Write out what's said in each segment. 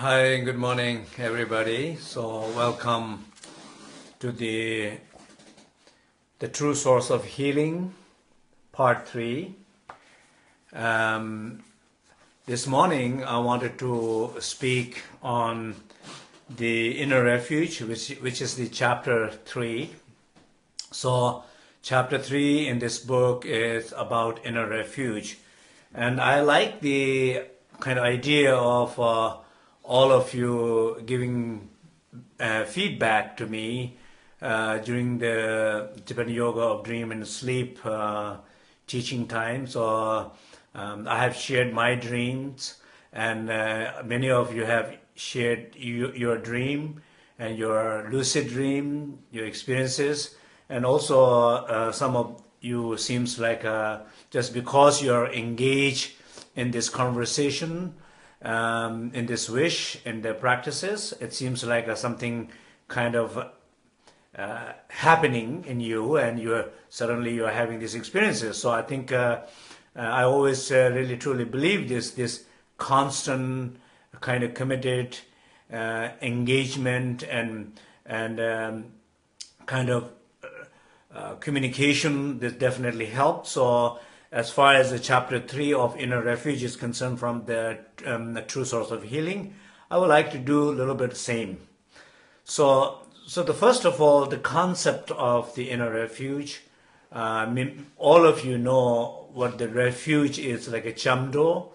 Hi, good morning, everybody. So, welcome to the True Source of Healing, Part 3. This morning, I wanted to speak on the Inner Refuge, which is the Chapter 3. So, Chapter 3 in this book is about Inner Refuge. And I like the kind of idea of all of you giving feedback to me during the Tibetan Yoga of Dream and Sleep teaching time. So I have shared my dreams, and many of you have shared your dream and your lucid dream, your experiences, and also some of you seems like just because you're engaged in this conversation, in this wish, in the practices, it seems like something kind of happening in you, and you're having these experiences. So I think I always really truly believe this constant kind of committed engagement and kind of communication that definitely helps. So as far as the chapter 3 of Inner Refuge is concerned from the True Source of Healing, I would like to do a little bit the same. So the first of all, the concept of the Inner Refuge, all of you know what the refuge is, like a chamdo.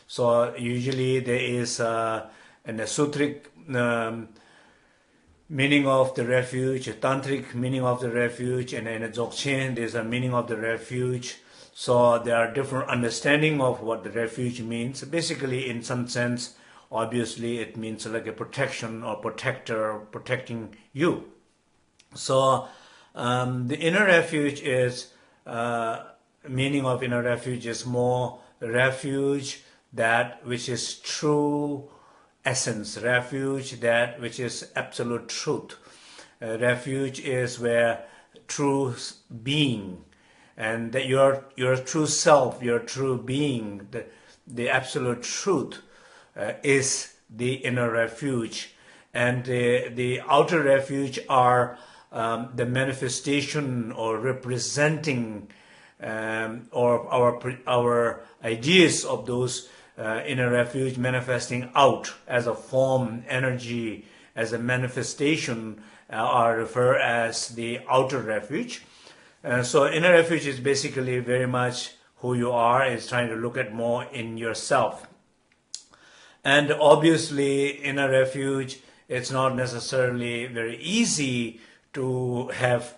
So usually there is in the sutric meaning of the refuge, a tantric meaning of the refuge, and in a dzogchen there's a meaning of the refuge. So there are different understanding of what the refuge means. Basically, in some sense, obviously, it means like a protection or protector, protecting you. So the inner refuge is, meaning of inner refuge is more refuge, that which is true essence, refuge, that which is absolute truth. Refuge is where true being, and that your true self, your true being, the absolute truth is the inner refuge. And the outer refuge are the manifestation or representing or our ideas of those inner refuge manifesting out as a form, energy, as a manifestation are referred as the outer refuge. So inner refuge is basically very much who you are, is trying to look at more in yourself. And obviously inner refuge, it's not necessarily very easy to have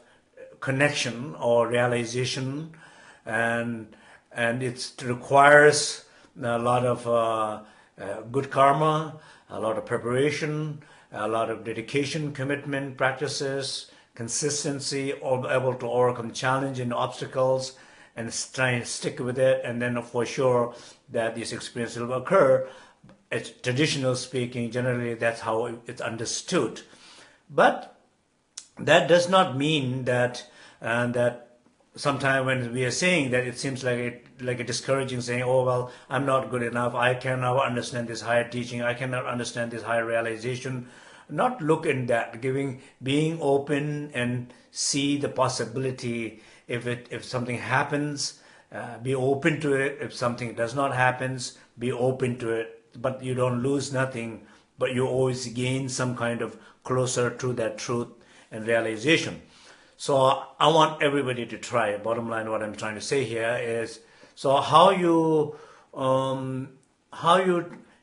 connection or realization, and it requires a lot of good karma, a lot of preparation, a lot of dedication, commitment, practices, consistency, or able to overcome challenge and obstacles and try and stick with it, and then for sure that this experience will occur. It's traditional speaking, generally that's how it's understood. But that does not mean that sometimes when we are saying that, it seems like a discouraging, saying, oh well, I'm not good enough, I cannot understand this higher teaching, I cannot understand this higher realization. Not look in that, being open and see the possibility. If something happens, be open to it. If something does not happen, be open to it. But you don't lose nothing, but you always gain some kind of closer to that truth and realization. So I want everybody to try. Bottom line, what I'm trying to say here is, so how you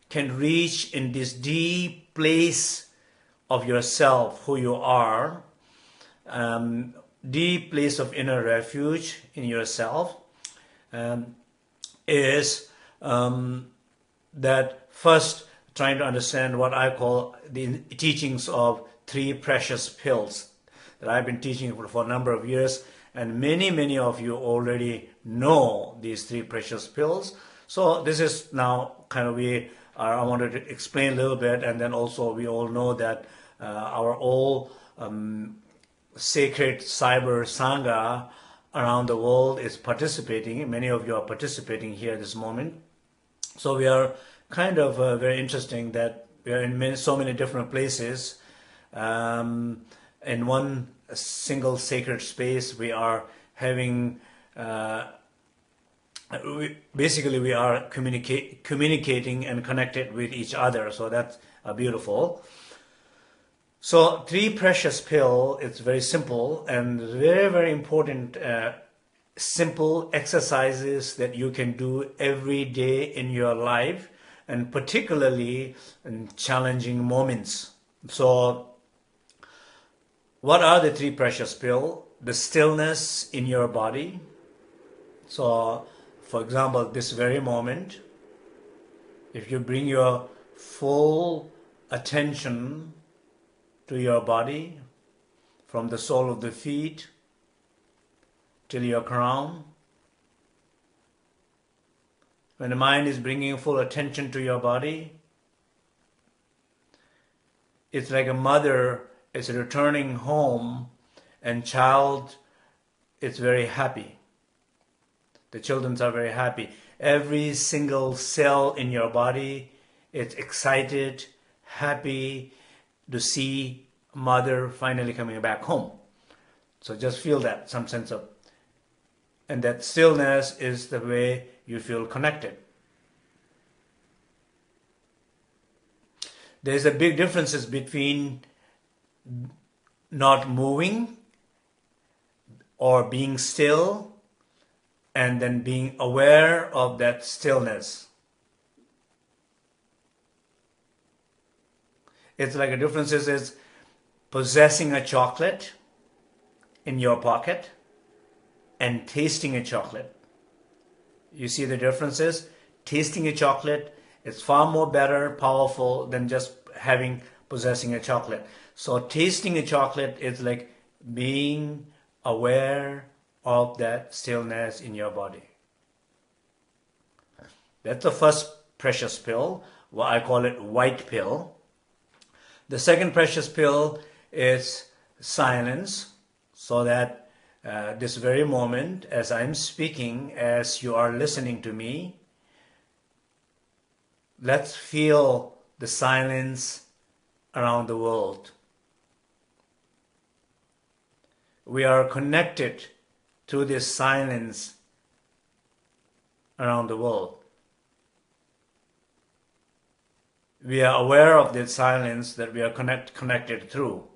can reach in this deep place of yourself, who you are, deep place of inner refuge in yourself, is that first trying to understand what I call the teachings of 3 precious pills that I've been teaching for a number of years, and many of you already know these 3 precious pills. So this is now kind of I wanted to explain a little bit, and then also we all know that our all sacred cyber sangha around the world is participating. Many of you are participating here this moment. So we are kind of very interesting that we are in so many different places. In one single sacred space, we are having, we are communicating and connected with each other. So that's beautiful. So 3 precious pill, it's very simple and very, very important, simple exercises that you can do every day in your life, and particularly in challenging moments. So what are the 3 precious pill? The stillness in your body. So for example, this very moment, if you bring your full attention to your body, from the sole of the feet till your crown. When the mind is bringing full attention to your body, it's like a mother is returning home and child is very happy. The children are very happy. Every single cell in your body is excited, happy to see mother finally coming back home. So just feel that, some sense of, and that stillness is the way you feel connected. There's a big differences between not moving or being still and then being aware of that stillness. It's like a difference is possessing a chocolate in your pocket and tasting a chocolate. You see the differences? Tasting a chocolate is far more better, powerful than just possessing a chocolate. So tasting a chocolate is like being aware of that stillness in your body. That's the first precious pill. Well, I call it white pill. The second precious pill is silence, so that this very moment, as I'm speaking, as you are listening to me, let's feel the silence around the world. We are connected to this silence around the world. We are aware of the silence that we are connected through.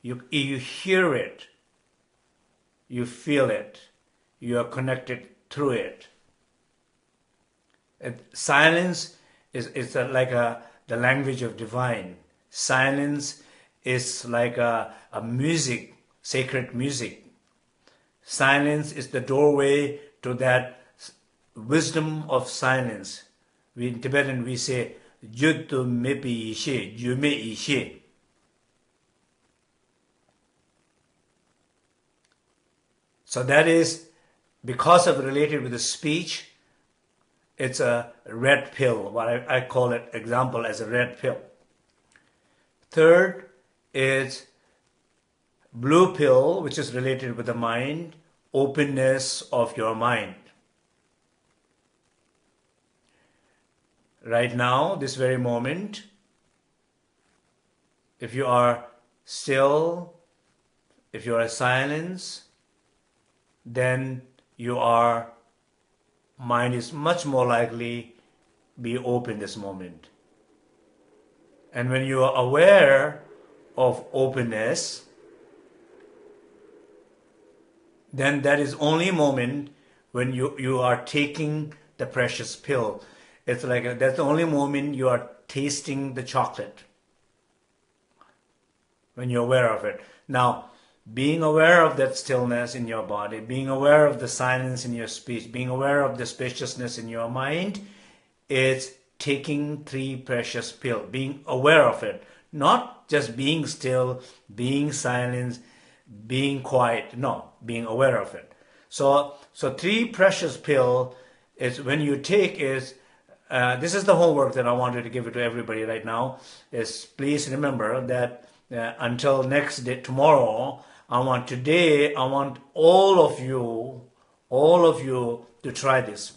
You hear it, you feel it, you are connected through it. Silence is like the language of divine. Silence is like a music, sacred music. Silence is the doorway to that wisdom of silence. In Tibetan we say, Juttu mepi ishe, jume ishe. So that is, because of related with the speech, it's a red pill, what I call it example as a red pill. Third is blue pill, which is related with the mind, openness of your mind. Right now, this very moment, if you are still, if you are in silence, then your mind is much more likely be open this moment. And when you are aware of openness, then that is only moment when you are taking the precious pill. It's like that's the only moment you are tasting the chocolate, when you're aware of it. Now, being aware of that stillness in your body, being aware of the silence in your speech, being aware of the spaciousness in your mind, is taking 3 precious pills, being aware of it. Not just being still, being silent, being quiet. No, being aware of it. So 3 precious pills is when you take is, this is the homework that I wanted to give it to everybody right now, is please remember that until next day, tomorrow, I want all of you to try this.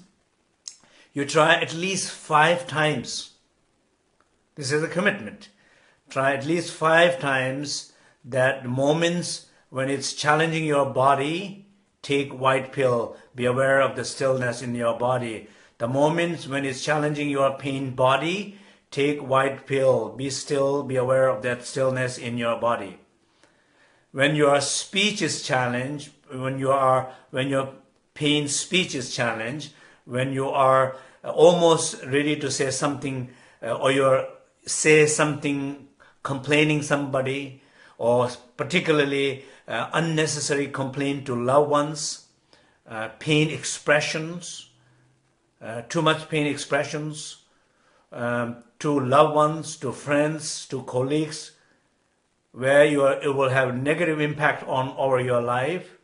You try at least 5 times. This is a commitment. Try at least 5 times that moments when it's challenging your body, take white pill. Be aware of the stillness in your body. The moments when it's challenging your pain body, take white pill. Be still, be aware of that stillness in your body. When your speech is challenged, when your pain speech is challenged, when you are almost ready to say something, or you say something complaining somebody, or particularly unnecessary complaint to loved ones, pain expressions, too much pain expressions, to loved ones, to friends, to colleagues, where it will have negative impact over your life.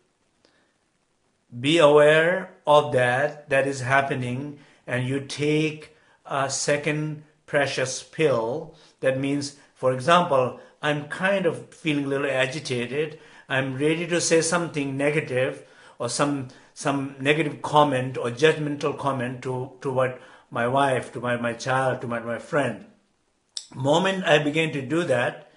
Be aware of that is happening, and you take a second precious pill. That means, for example, I'm kind of feeling a little agitated. I'm ready to say something negative, or some negative comment or judgmental comment toward my wife, to my child, to my friend. Moment I begin to do that,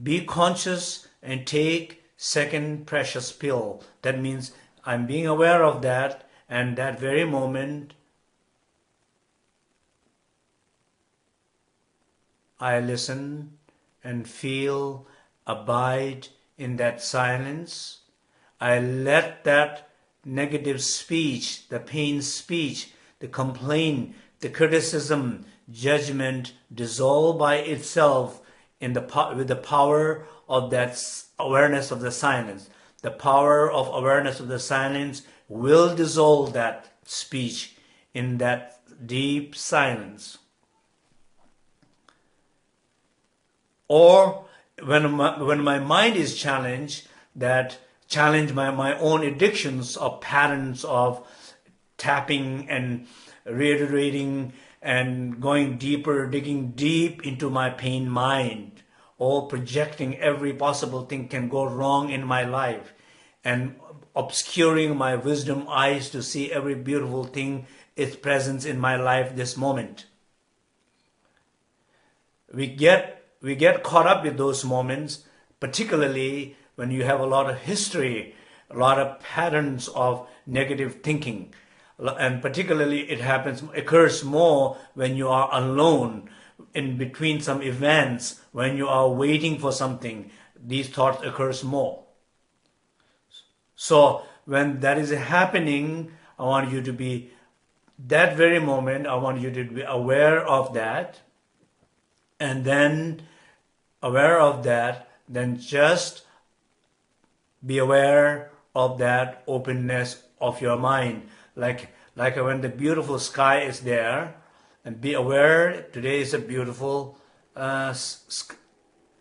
be conscious and take second precious pill. That means I'm being aware of that, and that very moment I listen and feel, abide in that silence. I let that negative speech, the pain speech, the complaint, the criticism, judgment dissolve by itself with the power of that awareness of the silence. The power of awareness of the silence will dissolve that speech in that deep silence. Or when my mind is challenged, that challenge my own addictions or patterns of tapping and reiterating and going deeper, digging deep into my pain mind, or projecting every possible thing can go wrong in my life, and obscuring my wisdom eyes to see every beautiful thing, its presence in my life this moment. We get caught up with those moments, particularly when you have a lot of history, a lot of patterns of negative thinking. And particularly it occurs more when you are alone, in between some events, when you are waiting for something. These thoughts occurs more. So when that is happening, I want you to be, that very moment, I want you to be aware of that. And then aware of that, then just be aware of that openness of your mind. Like when the beautiful sky is there, and be aware today is a beautiful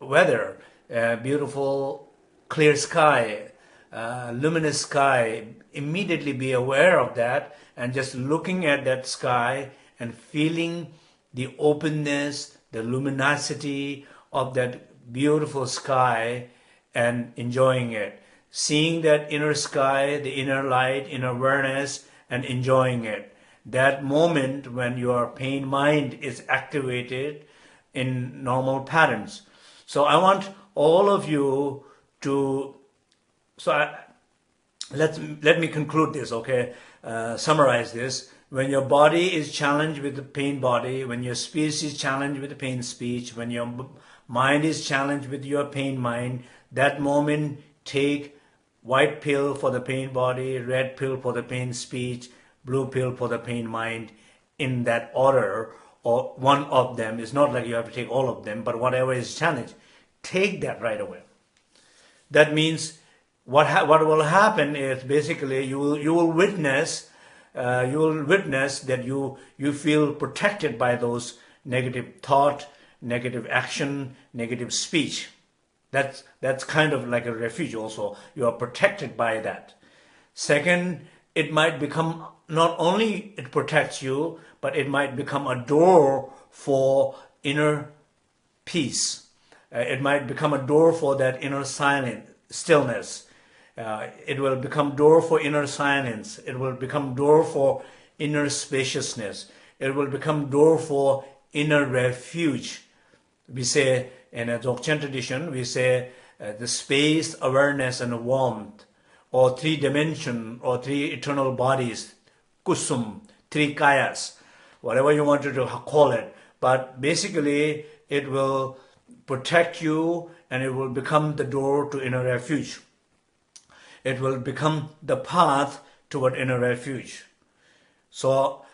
weather, beautiful clear sky, luminous sky. Immediately be aware of that, and just looking at that sky and feeling the openness, the luminosity of that beautiful sky, and enjoying it. Seeing that inner sky, the inner light, inner awareness, and enjoying it. That moment when your pain mind is activated in normal patterns. So I want all of you to, let me conclude this, okay? Summarize this. When your body is challenged with the pain body, when your speech is challenged with the pain speech, when your mind is challenged with your pain mind, that moment take white pill for the pain body, red pill for the pain speech, blue pill for the pain mind, in that order, or one of them. It's not like you have to take all of them, but whatever is challenged, take that right away. That means what will happen is basically you will witness that you feel protected by those negative thought, negative action, negative speech. That's kind of like a refuge also. You are protected by that. Second, it might become, not only it protects you, but it might become a door for inner peace. It might become a door for that inner stillness. It will become door for inner silence. It will become door for inner spaciousness. It will become door for inner refuge. We say in a Dzogchen tradition, we say the space, awareness, and warmth, or three dimension, or three eternal bodies, kusum, three kayas, whatever you wanted to call it. But basically, it will protect you, and it will become the door to inner refuge. It will become the path toward inner refuge. So,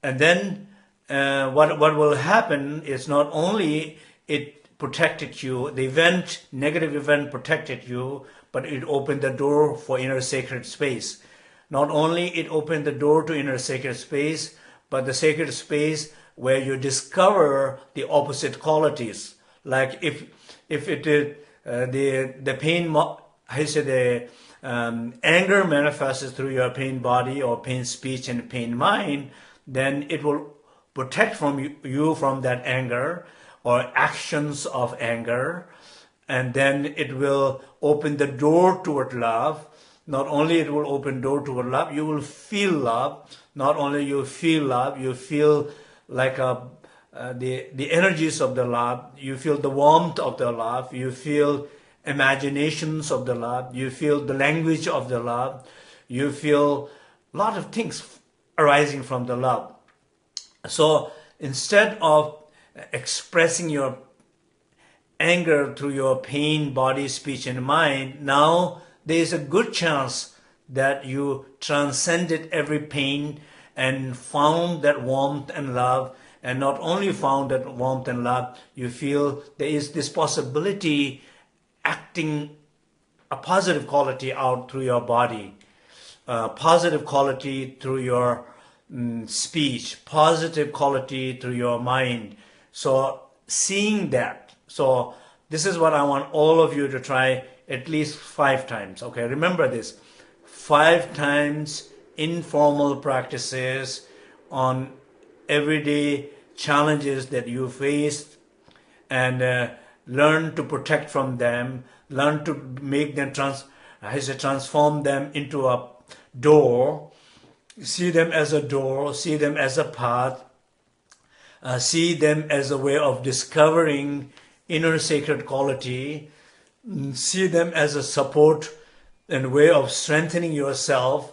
and then what will happen is not only it protected you, the event, negative event protected you, but it opened the door for inner sacred space. Not only it opened the door to inner sacred space, but the sacred space where you discover the opposite qualities. Like if it is the pain, I say the anger manifests through your pain body or pain speech and pain mind, then it will protect you from that anger or actions of anger, and then it will open the door toward love. Not only it will open door toward love, you will feel love. Not only you feel love, you feel like the energies of the love. You feel the warmth of the love. You feel imaginations of the love. You feel the language of the love. You feel a lot of things arising from the love. So instead of expressing your anger through your pain, body, speech, and mind, now there is a good chance that you transcended every pain and found that warmth and love. And not only found that warmth and love, you feel there is this possibility acting a positive quality out through your body, positive quality through your speech, positive quality through your mind. So seeing that, so this is what I want all of you to try at least 5 times. Okay, remember this, 5 times informal practices on everyday challenges that you face, and learn to protect from them, learn to make them transform them into a door. See them as a door, see them as a path, see them as a way of discovering inner sacred quality, see them as a support and way of strengthening yourself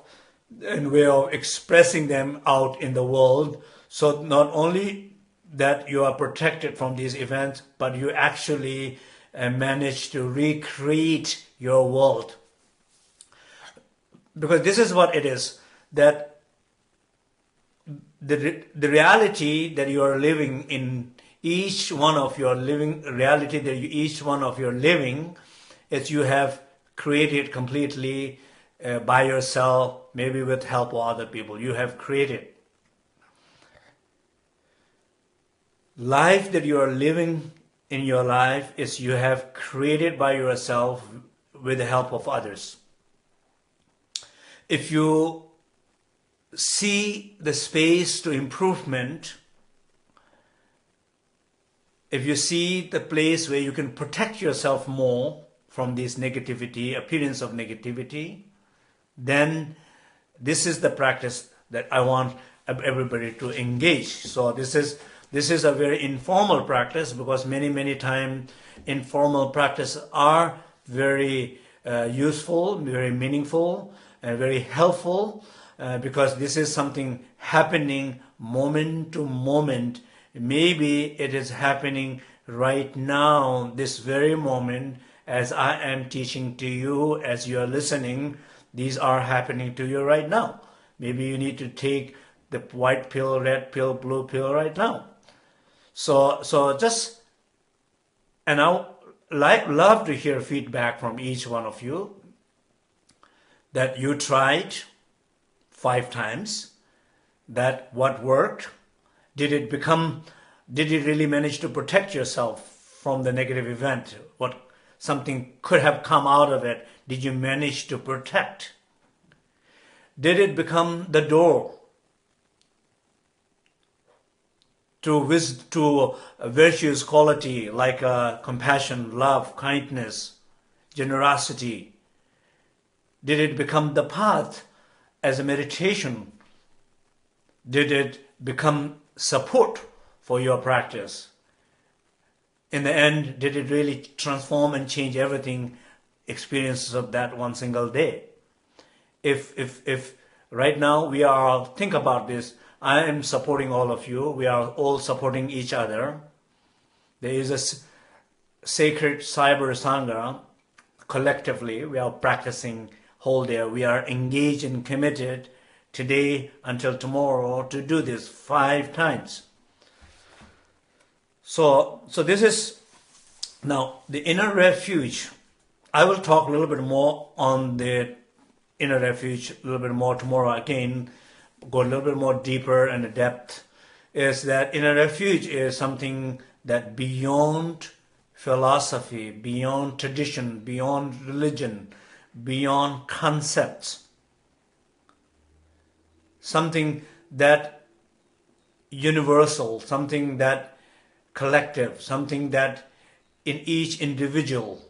and way of expressing them out in the world. So not only that you are protected from these events, but you actually manage to recreate your world. Because this is what it is, that the reality that you are living in, each one of your living reality that each one of your living is you have created completely by yourself, maybe with help of other people. You have created. Life that you are living in your life is you have created by yourself with the help of others. If you see the space to improvement, if you see the place where you can protect yourself more from this negativity, appearance of negativity, then this is the practice that I want everybody to engage. So this is a very informal practice, because many times informal practice are very useful, very meaningful, and very helpful, because this is something happening moment to moment. Maybe it is happening right now, this very moment, as I am teaching to you, as you are listening. These are happening to you right now. Maybe you need to take the white pill, red pill, blue pill right now. So just, and I love to hear feedback from each one of you, that you tried 5 times, that what worked. Did it really manage to protect yourself from the negative event? What something could have come out of it, did you manage to protect? Did it become the door to a virtuous quality like compassion, love, kindness, generosity? Did it become the path as a meditation? Did it become support for your practice? in the end, did it really transform and change everything, experiences of that one single day? If right now we are, think about this, I am supporting all of you, we are all supporting each other. There is a sacred cyber sangha. Collectively, we are practicing whole day. We are engaged and committed today until tomorrow to do this 5 times. So this is now the inner refuge. I will talk a little bit more on the inner refuge a little bit more tomorrow. Again, go a little bit more deeper and in depth. Is that inner refuge is something that beyond philosophy, beyond tradition, beyond religion, beyond concepts, something that universal, something that collective, something that in each individual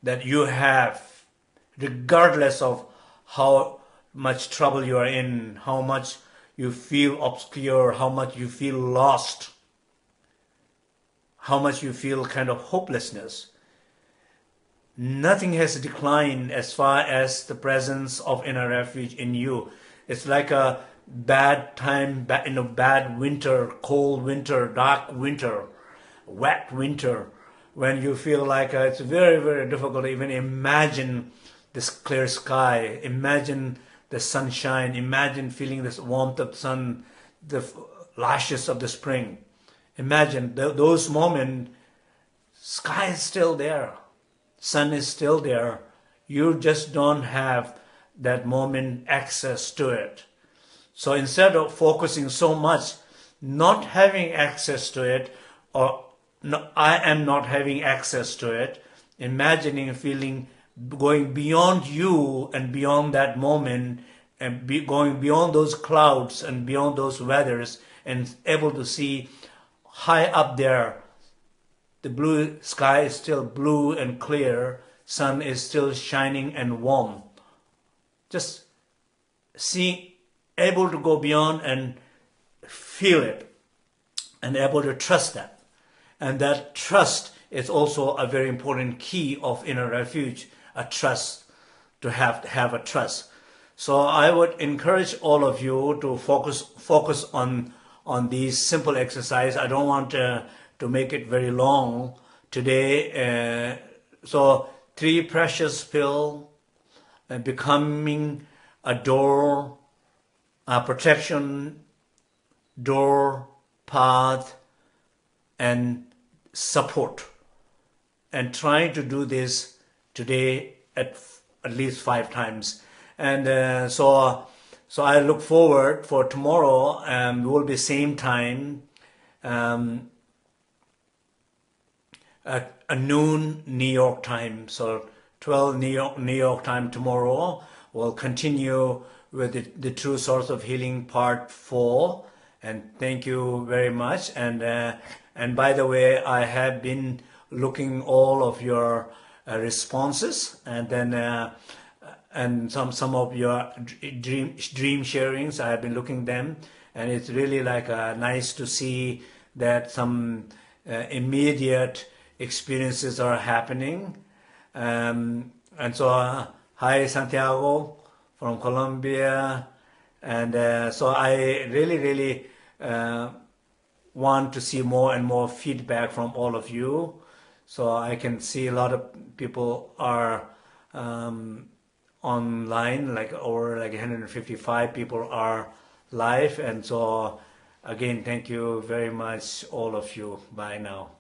that you have, regardless of how much trouble you are in, how much you feel obscure, how much you feel lost, how much you feel kind of hopelessness. Nothing has declined as far as the presence of inner refuge in you. It's like a bad time, bad winter, cold winter, dark winter, wet winter, when you feel like it's very, very difficult to even imagine this clear sky, imagine the sunshine, imagine feeling this warmth of the sun, the lashes of the spring. Imagine those moments, sky is still there, sun is still there. You just don't have that moment access to it. So instead of focusing so much, not having access to it, or no, I am not having access to it, imagining, feeling, going beyond you and beyond that moment, and going beyond those clouds and beyond those weathers, and able to see high up there, the blue sky is still blue and clear, sun is still shining and warm. Just seeing, able to go beyond and feel it, and able to trust that. And that trust is also a very important key of inner refuge, a trust, to have a trust. So I would encourage all of you to focus on these simple exercises. I don't want to make it very long today. So 3 precious pill, becoming a door, a protection, door, path, and support. And trying to do this today at least 5 times. And so I look forward for tomorrow. We will be same time, at noon New York time. So 12 New York time tomorrow. We'll continue with the True Source of Healing Part 4. And thank you very much. And by the way, I have been looking all of your responses, and then and some of your dream sharings. I have been looking them, and it's really like nice to see that some immediate experiences are happening. And so hi Santiago from Colombia, and so I really want to see more and more feedback from all of you. So I can see a lot of people are online, like over like 155 people are live. And so again, thank you very much, all of you. Bye now.